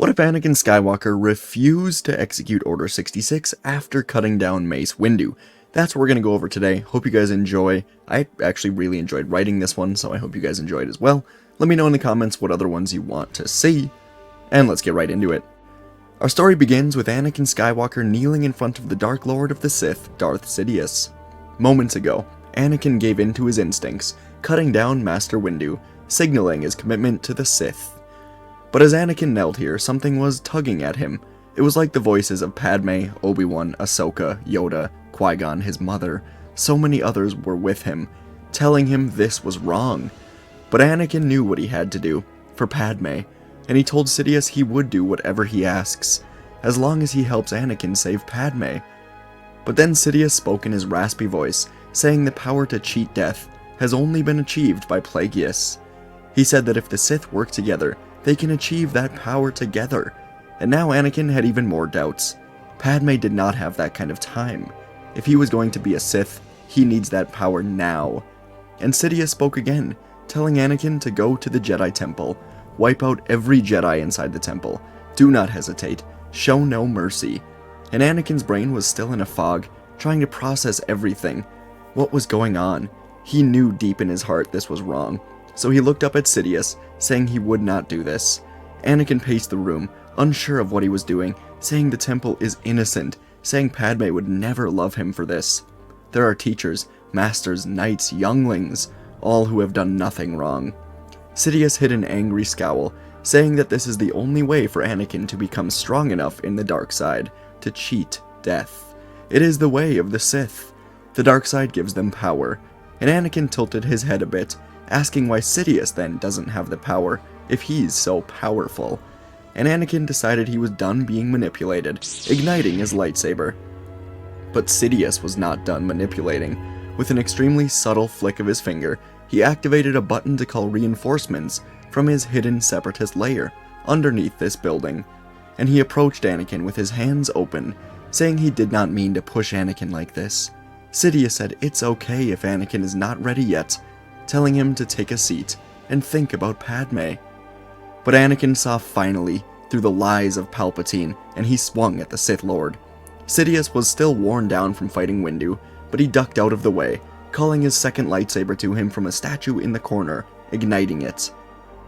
What if Anakin Skywalker refused to execute Order 66 after cutting down Mace Windu? That's what we're going to go over today. Hope you guys enjoy. I actually really enjoyed writing this one, so I hope you guys enjoyed as well. Let me know in the comments what other ones you want to see, and let's get right into it. Our story begins with Anakin Skywalker kneeling in front of the Dark Lord of the Sith, Darth Sidious. Moments ago, Anakin gave in to his instincts, cutting down Master Windu, signaling his commitment to the Sith. But as Anakin knelt here, something was tugging at him. It was like the voices of Padme, Obi-Wan, Ahsoka, Yoda, Qui-Gon, his mother. So many others were with him, telling him this was wrong. But Anakin knew what he had to do, for Padme, and he told Sidious he would do whatever he asks, as long as he helps Anakin save Padme. But then Sidious spoke in his raspy voice, saying the power to cheat death has only been achieved by Plagueis. He said that if the Sith work together, they can achieve that power together. And now Anakin had even more doubts. Padme did not have that kind of time. If he was going to be a Sith, he needs that power now. And Sidious spoke again, telling Anakin to go to the Jedi Temple, wipe out every Jedi inside the temple, do not hesitate, show no mercy. And Anakin's brain was still in a fog, trying to process everything. What was going on? He knew deep in his heart this was wrong. So he looked up at Sidious, saying he would not do this. Anakin paced the room, unsure of what he was doing, saying the temple is innocent, saying Padme would never love him for this. There are teachers, masters, knights, younglings, all who have done nothing wrong. Sidious hid an angry scowl, saying that this is the only way for Anakin to become strong enough in the dark side, to cheat death. It is the way of the Sith. The dark side gives them power, and Anakin tilted his head a bit, asking why Sidious then doesn't have the power if he's so powerful. And Anakin decided he was done being manipulated, igniting his lightsaber. But Sidious was not done manipulating. With an extremely subtle flick of his finger, he activated a button to call reinforcements from his hidden separatist lair underneath this building. And he approached Anakin with his hands open, saying he did not mean to push Anakin like this. Sidious said it's okay if Anakin is not ready yet, telling him to take a seat and think about Padme. But Anakin saw finally through the lies of Palpatine, and he swung at the Sith Lord. Sidious was still worn down from fighting Windu, but he ducked out of the way, calling his second lightsaber to him from a statue in the corner, igniting it.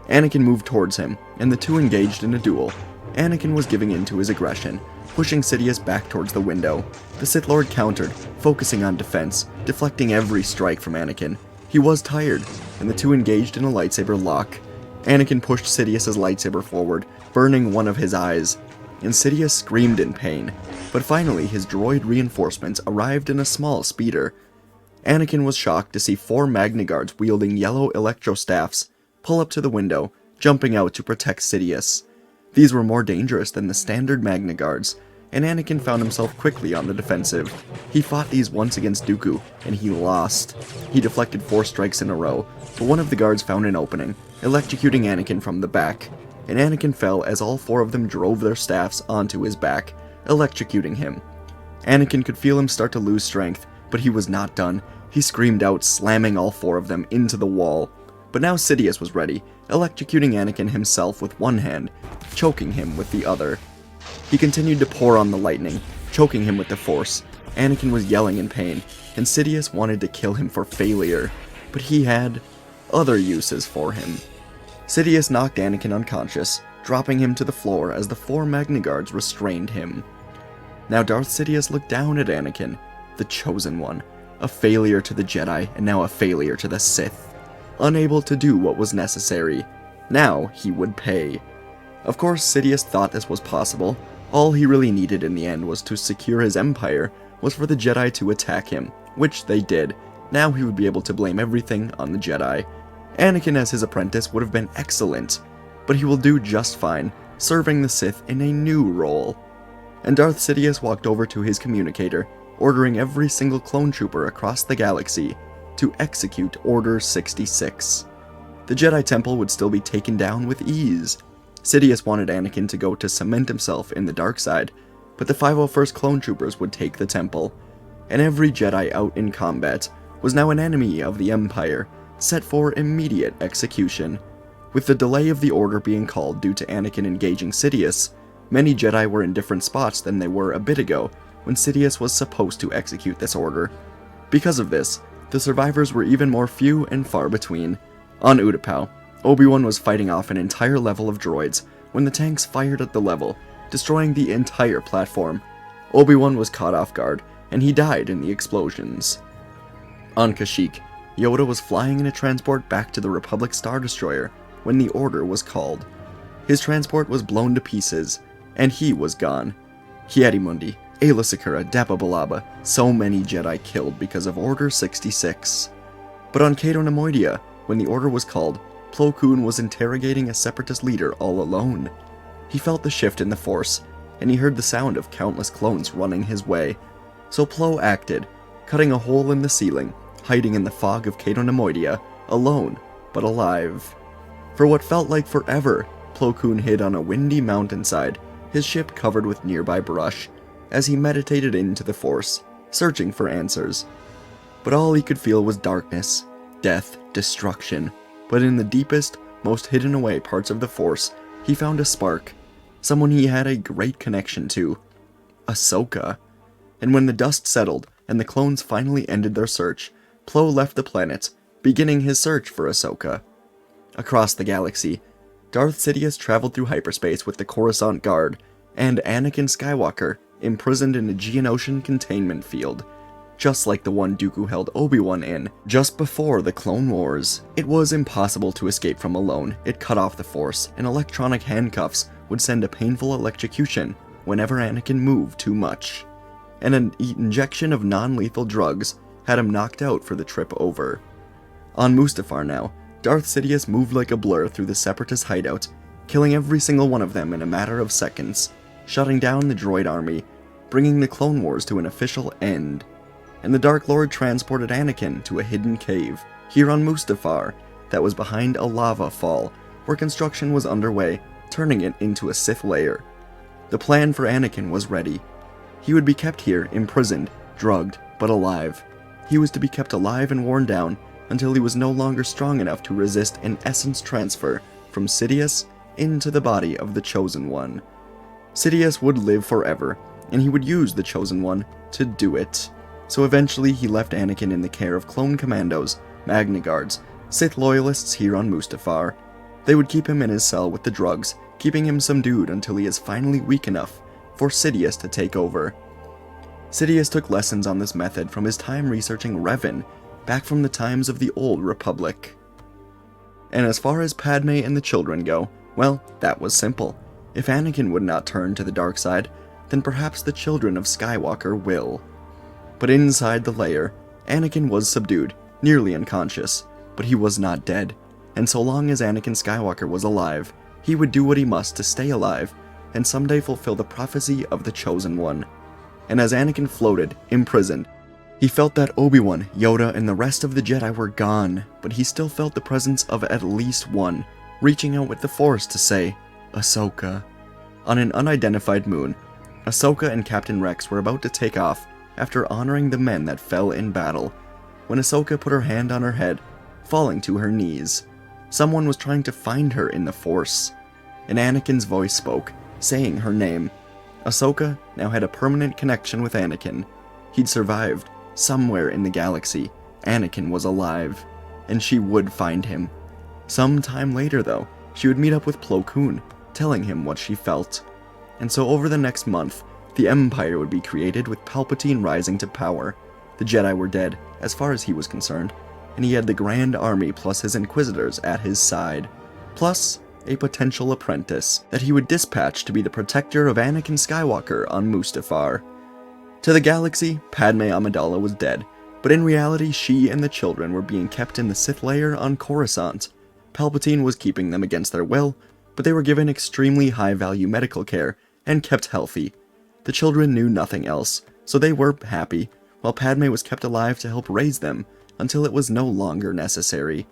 Anakin moved towards him, and the two engaged in a duel. Anakin was giving in to his aggression, pushing Sidious back towards the window. The Sith Lord countered, focusing on defense, deflecting every strike from Anakin. He was tired, and the two engaged in a lightsaber lock. Anakin pushed Sidious's lightsaber forward, burning one of his eyes, and Sidious screamed in pain. But finally, his droid reinforcements arrived in a small speeder. Anakin was shocked to see 4 Magna Guards wielding yellow electro staffs pull up to the window, jumping out to protect Sidious. These were more dangerous than the standard Magna Guards, and Anakin found himself quickly on the defensive. He fought these once against Dooku, and he lost. He deflected 4 strikes in a row, but one of the guards found an opening, electrocuting Anakin from the back, and Anakin fell as all 4 of them drove their staffs onto his back, electrocuting him. Anakin could feel him start to lose strength, but he was not done. He screamed out, slamming all 4 of them into the wall. But now Sidious was ready, electrocuting Anakin himself with one hand, choking him with the other. He continued to pour on the lightning, choking him with the Force. Anakin was yelling in pain, and Sidious wanted to kill him for failure, but he had other uses for him. Sidious knocked Anakin unconscious, dropping him to the floor as the 4 Magna Guards restrained him. Now Darth Sidious looked down at Anakin, the Chosen One, a failure to the Jedi and now a failure to the Sith. Unable to do what was necessary. Now he would pay. Of course, Sidious thought this was possible. All he really needed in the end was to secure his empire, was for the Jedi to attack him, which they did. Now he would be able to blame everything on the Jedi. Anakin as his apprentice would have been excellent, but he will do just fine, serving the Sith in a new role. And Darth Sidious walked over to his communicator, ordering every single clone trooper across the galaxy to execute Order 66. The Jedi Temple would still be taken down with ease. Sidious wanted Anakin to go to cement himself in the dark side, but the 501st clone troopers would take the temple, and every Jedi out in combat was now an enemy of the Empire, set for immediate execution. With the delay of the order being called due to Anakin engaging Sidious, many Jedi were in different spots than they were a bit ago when Sidious was supposed to execute this order. Because of this, the survivors were even more few and far between. On Utapau, Obi-Wan was fighting off an entire level of droids when the tanks fired at the level, destroying the entire platform. Obi-Wan was caught off guard, and he died in the explosions. On Kashyyyk, Yoda was flying in a transport back to the Republic Star Destroyer when the order was called. His transport was blown to pieces, and he was gone. Ki-Adi-Mundi, Aayla Secura, Dappa Billaba, so many Jedi killed because of Order 66. But on Cato Nemoidia, when the order was called, Plo Koon was interrogating a separatist leader all alone. He felt the shift in the Force, and he heard the sound of countless clones running his way. So Plo acted, cutting a hole in the ceiling, hiding in the fog of Cato Nemoidia, alone, but alive. For what felt like forever, Plo Koon hid on a windy mountainside, his ship covered with nearby brush, as he meditated into the Force, searching for answers. But all he could feel was darkness, death, destruction. But in the deepest, most hidden away parts of the Force, he found a spark, someone he had a great connection to, Ahsoka. And when the dust settled and the clones finally ended their search, Plo left the planet, beginning his search for Ahsoka. Across the galaxy, Darth Sidious traveled through hyperspace with the Coruscant Guard, and Anakin Skywalker imprisoned in a Geonosian containment field, just like the one Dooku held Obi-Wan in just before the Clone Wars. It was impossible to escape from alone. It cut off the Force, and electronic handcuffs would send a painful electrocution whenever Anakin moved too much. And an injection of non-lethal drugs had him knocked out for the trip over. On Mustafar now, Darth Sidious moved like a blur through the Separatist hideout, killing every single one of them in a matter of seconds, shutting down the droid army, bringing the Clone Wars to an official end. And the Dark Lord transported Anakin to a hidden cave, here on Mustafar, that was behind a lava fall, where construction was underway, turning it into a Sith lair. The plan for Anakin was ready. He would be kept here, imprisoned, drugged, but alive. He was to be kept alive and worn down until he was no longer strong enough to resist an essence transfer from Sidious into the body of the Chosen One. Sidious would live forever, and he would use the Chosen One to do it. So eventually he left Anakin in the care of clone commandos, Magna Guards, Sith loyalists here on Mustafar. They would keep him in his cell with the drugs, keeping him subdued until he is finally weak enough for Sidious to take over. Sidious took lessons on this method from his time researching Revan, back from the times of the Old Republic. And as far as Padme and the children go, well, that was simple. If Anakin would not turn to the dark side, then perhaps the children of Skywalker will. But inside the lair, Anakin was subdued, nearly unconscious, but he was not dead, and so long as Anakin Skywalker was alive, he would do what he must to stay alive, and someday fulfill the prophecy of the Chosen One. And as Anakin floated, imprisoned, he felt that Obi-Wan, Yoda, and the rest of the Jedi were gone, but he still felt the presence of at least one, reaching out with the Force to say, Ahsoka. On an unidentified moon, Ahsoka and Captain Rex were about to take off after honoring the men that fell in battle, when Ahsoka put her hand on her head, falling to her knees. Someone was trying to find her in the Force, and Anakin's voice spoke, saying her name. Ahsoka now had a permanent connection with Anakin. He'd survived. Somewhere in the galaxy, Anakin was alive, and she would find him. Some time later, though, she would meet up with Plo Koon, telling him what she felt. And so over the next month, the Empire would be created with Palpatine rising to power. The Jedi were dead, as far as he was concerned, and he had the Grand Army plus his Inquisitors at his side, plus a potential apprentice that he would dispatch to be the protector of Anakin Skywalker on Mustafar. To the galaxy, Padme Amidala was dead, but in reality she and the children were being kept in the Sith lair on Coruscant. Palpatine was keeping them against their will, but they were given extremely high-value medical care and kept healthy. The children knew nothing else, so they were happy, while Padme was kept alive to help raise them until it was no longer necessary.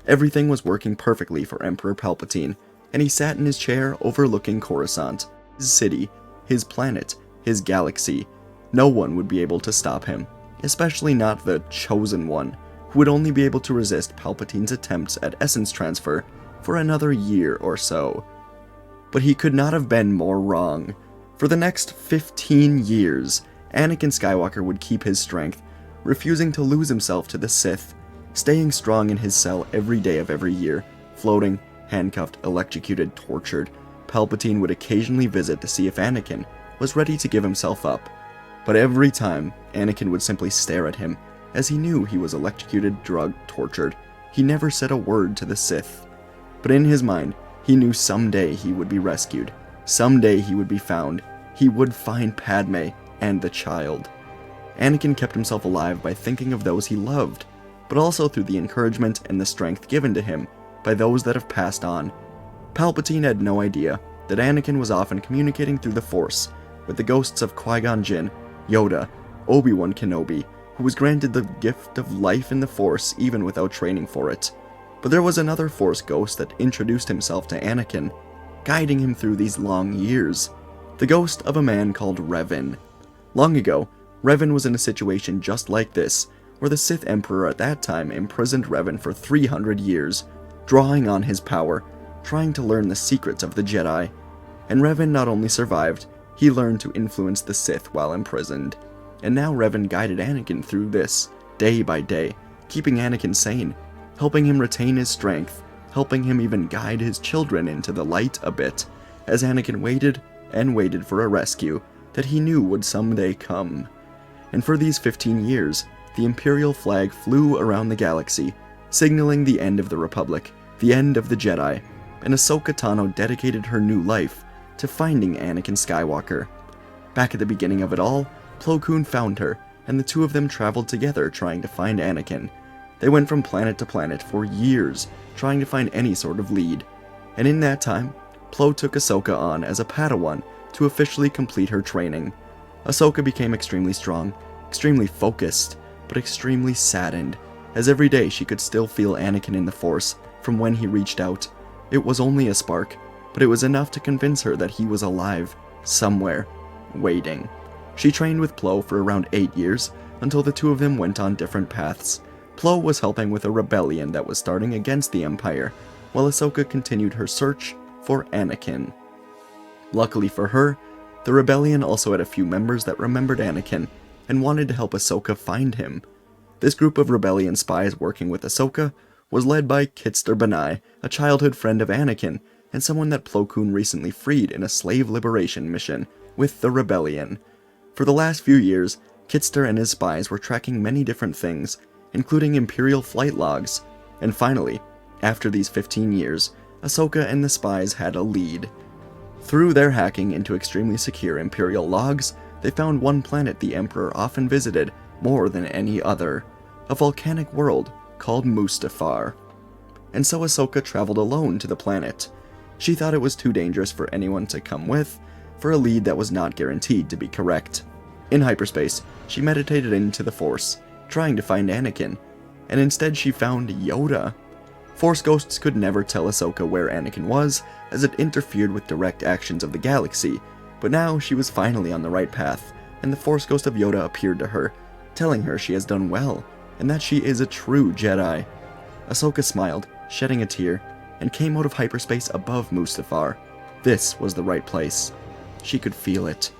Everything was working perfectly for Emperor Palpatine, and he sat in his chair overlooking Coruscant, his city, his planet, his galaxy. No one would be able to stop him, especially not the Chosen One, who would only be able to resist Palpatine's attempts at essence transfer for another year or so. But he could not have been more wrong. For the next 15 years, Anakin Skywalker would keep his strength, refusing to lose himself to the Sith, staying strong in his cell every day of every year, floating, handcuffed, electrocuted, tortured. Palpatine would occasionally visit to see if Anakin was ready to give himself up, but every time, Anakin would simply stare at him, as he knew he was electrocuted, drugged, tortured. He never said a word to the Sith. But in his mind, he knew someday he would be rescued. Someday he would be found. He would find Padme and the child. Anakin kept himself alive by thinking of those he loved, but also through the encouragement and the strength given to him by those that have passed on. Palpatine had no idea that Anakin was often communicating through the Force with the ghosts of Qui-Gon Jinn, Yoda, Obi-Wan Kenobi, who was granted the gift of life in the Force even without training for it. But there was another Force ghost that introduced himself to Anakin, guiding him through these long years. The ghost of a man called Revan. Long ago, Revan was in a situation just like this, where the Sith Emperor at that time imprisoned Revan for 300 years, drawing on his power, trying to learn the secrets of the Jedi. And Revan not only survived, he learned to influence the Sith while imprisoned. And now Revan guided Anakin through this, day by day, keeping Anakin sane, helping him retain his strength, helping him even guide his children into the light a bit, as Anakin waited and waited for a rescue that he knew would someday come. And for these 15 years, the Imperial flag flew around the galaxy, signaling the end of the Republic, the end of the Jedi, and Ahsoka Tano dedicated her new life to finding Anakin Skywalker. Back at the beginning of it all, Plo Koon found her, and the two of them traveled together trying to find Anakin. They went from planet to planet for years, trying to find any sort of lead. And in that time, Plo took Ahsoka on as a Padawan to officially complete her training. Ahsoka became extremely strong, extremely focused, but extremely saddened, as every day she could still feel Anakin in the Force from when he reached out. It was only a spark, but it was enough to convince her that he was alive, somewhere, waiting. She trained with Plo for around 8 years, until the two of them went on different paths. Plo was helping with a rebellion that was starting against the Empire, while Ahsoka continued her search for Anakin. Luckily for her, the rebellion also had a few members that remembered Anakin, and wanted to help Ahsoka find him. This group of rebellion spies working with Ahsoka was led by Kitster Banai, a childhood friend of Anakin, and someone that Plo Koon recently freed in a slave liberation mission with the rebellion. For the last few years, Kitster and his spies were tracking many different things, including Imperial flight logs, and finally, after these 15 years, Ahsoka and the spies had a lead. Through their hacking into extremely secure Imperial logs, they found one planet the Emperor often visited more than any other, a volcanic world called Mustafar. And so Ahsoka traveled alone to the planet. She thought it was too dangerous for anyone to come with, for a lead that was not guaranteed to be correct. In hyperspace, she meditated into the Force, trying to find Anakin, and instead she found Yoda. Force ghosts could never tell Ahsoka where Anakin was, as it interfered with direct actions of the galaxy, but now she was finally on the right path, and the Force ghost of Yoda appeared to her, telling her she has done well, and that she is a true Jedi. Ahsoka smiled, shedding a tear, and came out of hyperspace above Mustafar. This was the right place. She could feel it.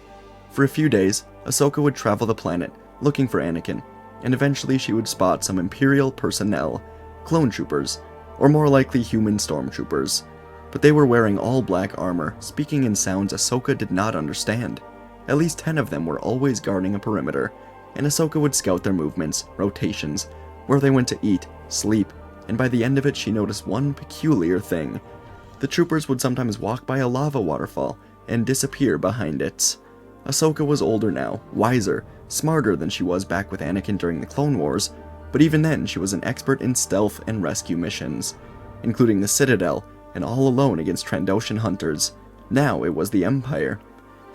For a few days, Ahsoka would travel the planet, looking for Anakin, and eventually she would spot some Imperial personnel, clone troopers, or more likely human stormtroopers. But they were wearing all black armor, speaking in sounds Ahsoka did not understand. At least 10 of them were always guarding a perimeter, and Ahsoka would scout their movements, rotations, where they went to eat, sleep, and by the end of it she noticed one peculiar thing. The troopers would sometimes walk by a lava waterfall and disappear behind it. Ahsoka was older now, wiser, smarter than she was back with Anakin during the Clone Wars, but even then she was an expert in stealth and rescue missions, including the Citadel and all alone against Trandoshan hunters. Now it was the Empire.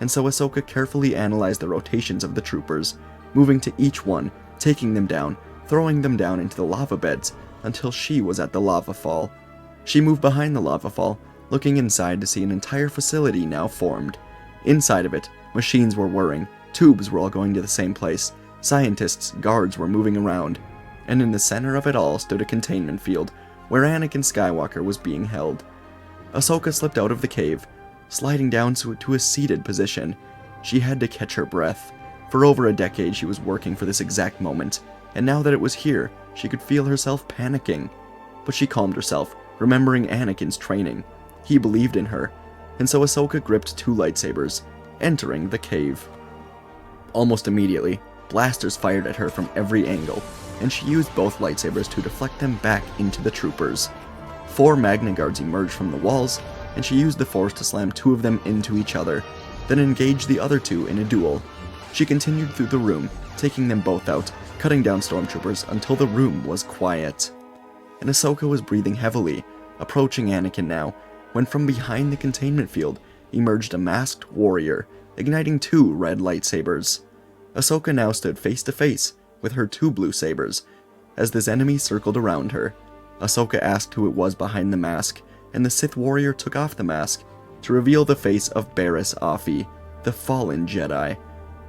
And so Ahsoka carefully analyzed the rotations of the troopers, moving to each one, taking them down, throwing them down into the lava beds, until she was at the lava fall. She moved behind the lava fall, looking inside to see an entire facility now formed. Inside of it, machines were whirring, tubes were all going to the same place, scientists, guards were moving around, and in the center of it all stood a containment field, where Anakin Skywalker was being held. Ahsoka slipped out of the cave, sliding down to a seated position. She had to catch her breath. For over a decade she was working for this exact moment, and now that it was here, she could feel herself panicking. But she calmed herself, remembering Anakin's training. He believed in her, and so Ahsoka gripped 2 lightsabers, entering the cave. Almost immediately, blasters fired at her from every angle, and she used both lightsabers to deflect them back into the troopers. 4 Magna Guards emerged from the walls, and she used the Force to slam 2 of them into each other, then engaged the other 2 in a duel. She continued through the room, taking them both out, cutting down stormtroopers until the room was quiet. And Ahsoka was breathing heavily, approaching Anakin now, when from behind the containment field emerged a masked warrior, igniting 2 red lightsabers. Ahsoka now stood face to face with her 2 blue sabers. As this enemy circled around her, Ahsoka asked who it was behind the mask, and the Sith warrior took off the mask to reveal the face of Barriss, the fallen Jedi.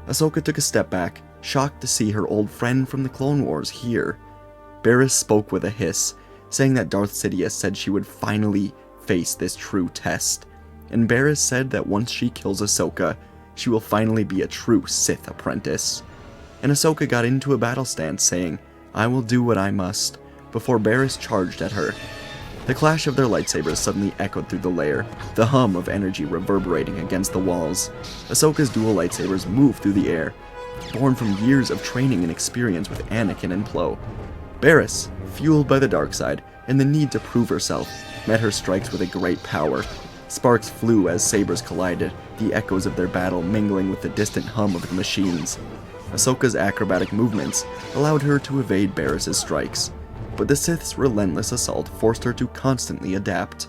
Ahsoka took a step back, shocked to see her old friend from the Clone Wars here. Barriss spoke with a hiss, saying that Darth Sidious said she would finally face this true test, and Barriss said that once she kills Ahsoka, she will finally be a true Sith apprentice. And Ahsoka got into a battle stance saying, "I will do what I must," before Barriss charged at her. The clash of their lightsabers suddenly echoed through the lair, the hum of energy reverberating against the walls. Ahsoka's dual lightsabers moved through the air, born from years of training and experience with Anakin and Plo. Barriss, fueled by the dark side and the need to prove herself, met her strikes with a great power. Sparks flew as sabers collided, the echoes of their battle mingling with the distant hum of the machines. Ahsoka's acrobatic movements allowed her to evade Barriss's strikes, but the Sith's relentless assault forced her to constantly adapt.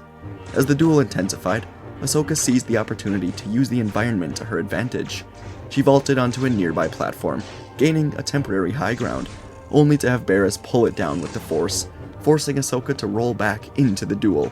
As the duel intensified, Ahsoka seized the opportunity to use the environment to her advantage. She vaulted onto a nearby platform, gaining a temporary high ground, only to have Barriss pull it down with the Force, forcing Ahsoka to roll back into the duel.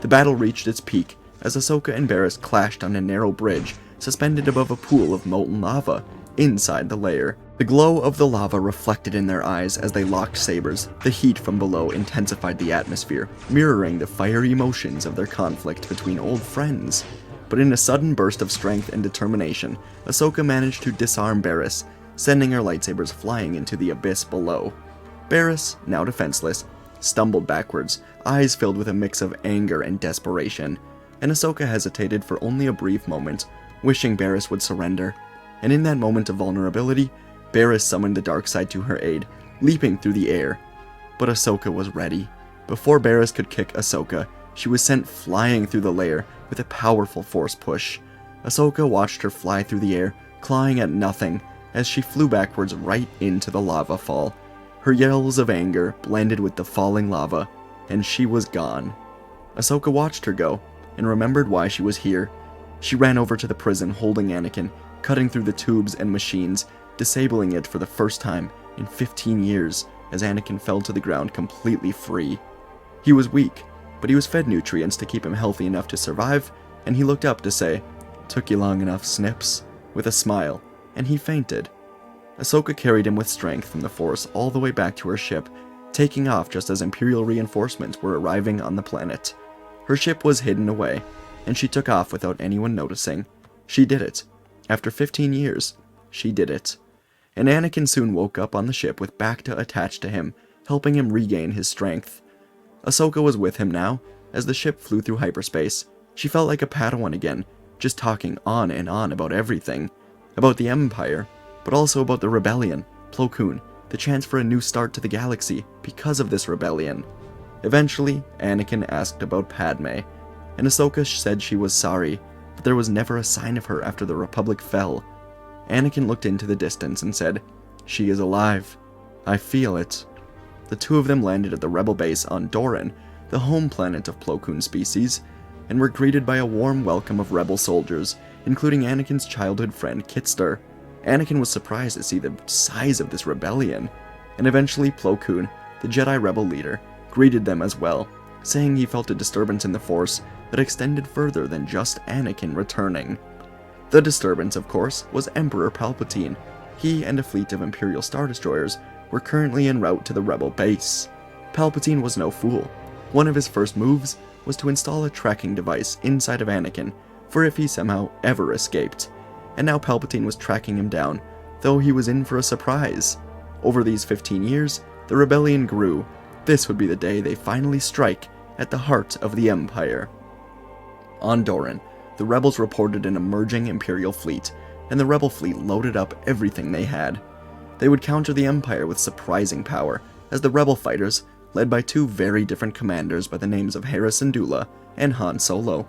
The battle reached its peak as Ahsoka and Barriss clashed on a narrow bridge suspended above a pool of molten lava inside the lair. The glow of the lava reflected in their eyes as they locked sabers. The heat from below intensified the atmosphere, mirroring the fiery emotions of their conflict between old friends. But in a sudden burst of strength and determination, Ahsoka managed to disarm Barriss, sending her lightsabers flying into the abyss below. Barriss, now defenseless, stumbled backwards, eyes filled with a mix of anger and desperation, and Ahsoka hesitated for only a brief moment, wishing Barriss would surrender. And in that moment of vulnerability, Barriss summoned the dark side to her aid, leaping through the air. But Ahsoka was ready. Before Barriss could kick Ahsoka, she was sent flying through the lair with a powerful Force push. Ahsoka watched her fly through the air, clawing at nothing, as she flew backwards right into the lava fall. Her yells of anger blended with the falling lava, and she was gone. Ahsoka watched her go, and remembered why she was here. She ran over to the prison holding Anakin, cutting through the tubes and machines, disabling it for the first time in 15 years as Anakin fell to the ground completely free. He was weak, but he was fed nutrients to keep him healthy enough to survive, and he looked up to say, "Took you long enough, Snips," with a smile, and he fainted. Ahsoka carried him with strength from the Force all the way back to her ship, taking off just as Imperial reinforcements were arriving on the planet. Her ship was hidden away, and she took off without anyone noticing. She did it. After 15 years, she did it. And Anakin soon woke up on the ship with Bacta attached to him, helping him regain his strength. Ahsoka was with him now. As the ship flew through hyperspace, she felt like a Padawan again, just talking on and on about everything. About the Empire, but also about the rebellion, Plo Koon, the chance for a new start to the galaxy because of this rebellion. Eventually, Anakin asked about Padme, and Ahsoka said she was sorry, but there was never a sign of her after the Republic fell. Anakin looked into the distance and said, "She is alive. I feel it." The 2 of them landed at the rebel base on Doran, the home planet of Plo Koon species, and were greeted by a warm welcome of rebel soldiers, including Anakin's childhood friend Kitster. Anakin was surprised to see the size of this rebellion, and eventually Plo Koon, the Jedi rebel leader, greeted them as well, saying he felt a disturbance in the Force that extended further than just Anakin returning. The disturbance, of course, was Emperor Palpatine. He and a fleet of Imperial Star Destroyers were currently en route to the rebel base. Palpatine was no fool. One of his first moves was to install a tracking device inside of Anakin for if he somehow ever escaped, and now Palpatine was tracking him down, though he was in for a surprise. Over these 15 years, the rebellion grew. This would be the day they finally strike at the heart of the Empire. On Doran, the rebels reported an emerging Imperial fleet, and the rebel fleet loaded up everything they had. They would counter the Empire with surprising power, as the rebel fighters, led by two very different commanders by the names of Hera Syndulla and Han Solo.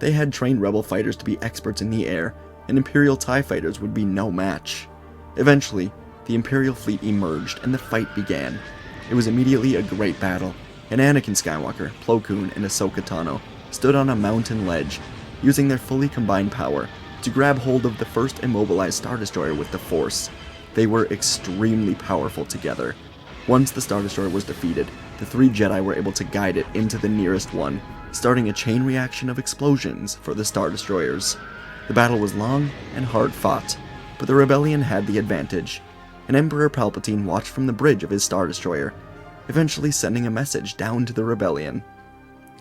They had trained rebel fighters to be experts in the air, and Imperial TIE fighters would be no match. Eventually, the Imperial fleet emerged and the fight began. It was immediately a great battle, and Anakin Skywalker, Plo Koon, and Ahsoka Tano stood on a mountain ledge, using their fully combined power to grab hold of the first immobilized Star Destroyer with the Force. They were extremely powerful together. Once the Star Destroyer was defeated, the three Jedi were able to guide it into the nearest one, starting a chain reaction of explosions for the Star Destroyers. The battle was long and hard fought, but the rebellion had the advantage, and Emperor Palpatine watched from the bridge of his Star Destroyer, eventually sending a message down to the rebellion.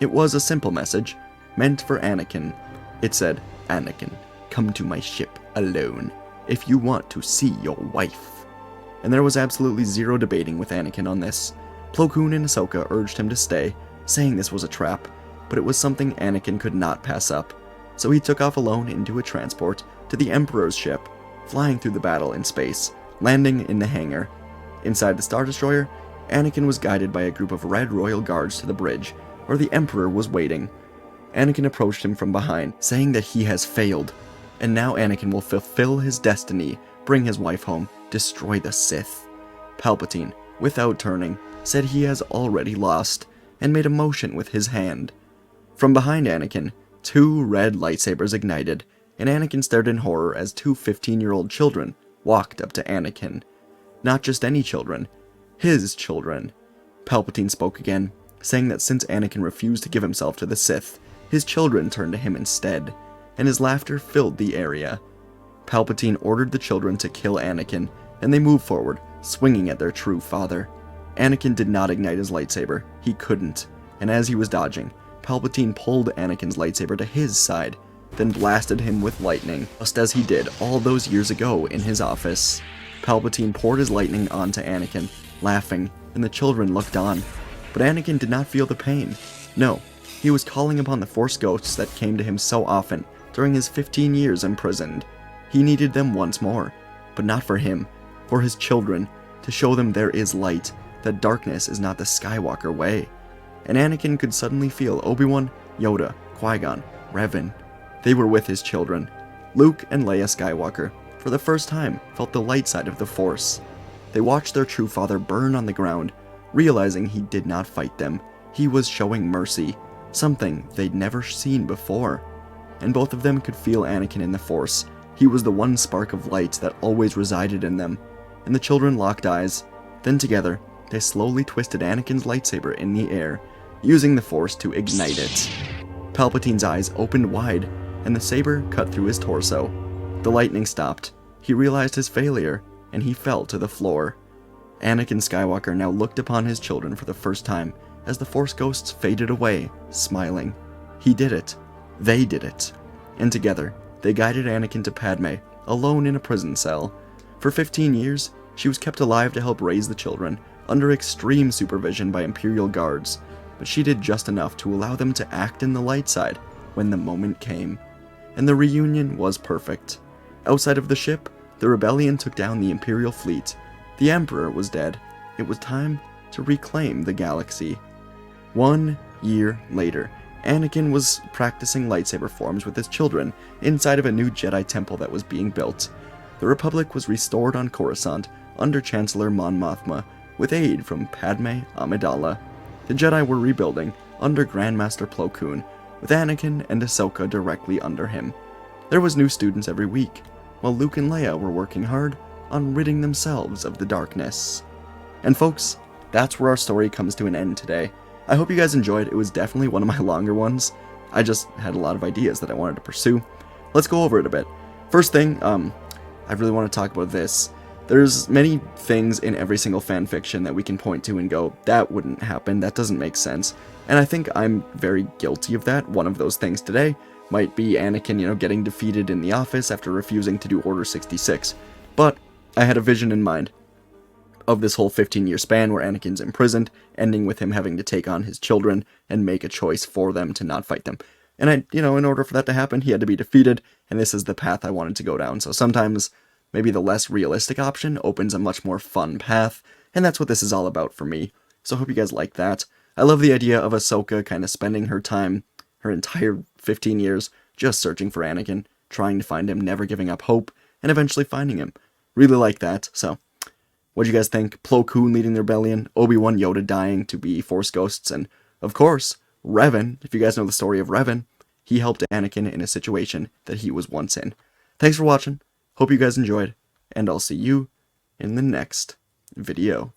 It was a simple message, meant for Anakin. It said, "Anakin, come to my ship alone, if you want to see your wife." And there was absolutely zero debating with Anakin on this. Plo Koon and Ahsoka urged him to stay, saying this was a trap, but it was something Anakin could not pass up. So he took off alone into a transport to the Emperor's ship, flying through the battle in space, landing in the hangar. Inside the Star Destroyer, Anakin was guided by a group of Red Royal Guards to the bridge, where the Emperor was waiting. Anakin approached him from behind, saying that he has failed, and now Anakin will fulfill his destiny, bring his wife home, destroy the Sith. Palpatine, without turning, said he has already lost, and made a motion with his hand. From behind Anakin, two red lightsabers ignited, and Anakin stared in horror as two 15-year-old children walked up to Anakin. Not just any children, his children. Palpatine spoke again, saying that since Anakin refused to give himself to the Sith, his children turned to him instead, and his laughter filled the area. Palpatine ordered the children to kill Anakin, and they moved forward, swinging at their true father. Anakin did not ignite his lightsaber, he couldn't, and as he was dodging, Palpatine pulled Anakin's lightsaber to his side, then blasted him with lightning, just as he did all those years ago in his office. Palpatine poured his lightning onto Anakin, laughing, and the children looked on. But Anakin did not feel the pain. No, he was calling upon the Force ghosts that came to him so often during his 15 years imprisoned. He needed them once more, but not for him, for his children, to show them there is light, that darkness is not the Skywalker way. And Anakin could suddenly feel Obi-Wan, Yoda, Qui-Gon, Revan. They were with his children. Luke and Leia Skywalker, for the first time, felt the light side of the Force. They watched their true father burn on the ground, realizing he did not fight them. He was showing mercy, something they'd never seen before. And both of them could feel Anakin in the Force. He was the one spark of light that always resided in them. And the children locked eyes. Then together, they slowly twisted Anakin's lightsaber in the air, using the Force to ignite it. Palpatine's eyes opened wide, and the saber cut through his torso. The lightning stopped. He realized his failure, and he fell to the floor. Anakin Skywalker now looked upon his children for the first time as the Force ghosts faded away, smiling. He did it. They did it. And together, they guided Anakin to Padme, alone in a prison cell. For 15 years, she was kept alive to help raise the children, under extreme supervision by Imperial guards, but she did just enough to allow them to act in the light side when the moment came. And the reunion was perfect. Outside of the ship, the rebellion took down the Imperial fleet. The Emperor was dead. It was time to reclaim the galaxy. 1 year later, Anakin was practicing lightsaber forms with his children inside of a new Jedi temple that was being built. The Republic was restored on Coruscant under Chancellor Mon Mothma, with aid from Padme Amidala. The Jedi were rebuilding under Grandmaster Plo Koon, with Anakin and Ahsoka directly under him. There was new students every week, while Luke and Leia were working hard on ridding themselves of the darkness. And folks, that's where our story comes to an end today. I hope you guys enjoyed. It was definitely one of my longer ones. I just had a lot of ideas that I wanted to pursue. Let's go over it a bit. First thing, I really want to talk about this. There's many things in every single fan fiction that we can point to and go, that wouldn't happen, that doesn't make sense. And I think I'm very guilty of that. One of those things today might be Anakin, getting defeated in the office after refusing to do Order 66. But I had a vision in mind of this whole 15-year span where Anakin's imprisoned, ending with him having to take on his children and make a choice for them to not fight them. And in order for that to happen, he had to be defeated, and this is the path I wanted to go down. So sometimes maybe the less realistic option opens a much more fun path, and that's what this is all about for me. So I hope you guys like that. I love the idea of Ahsoka kind of spending her time, her entire 15 years, just searching for Anakin, trying to find him, never giving up hope, and eventually finding him. Really like that, so what do you guys think? Plo Koon leading the rebellion, Obi-Wan Yoda dying to be Force ghosts, and of course, Revan. If you guys know the story of Revan, he helped Anakin in a situation that he was once in. Thanks for watching. Hope you guys enjoyed, and I'll see you in the next video.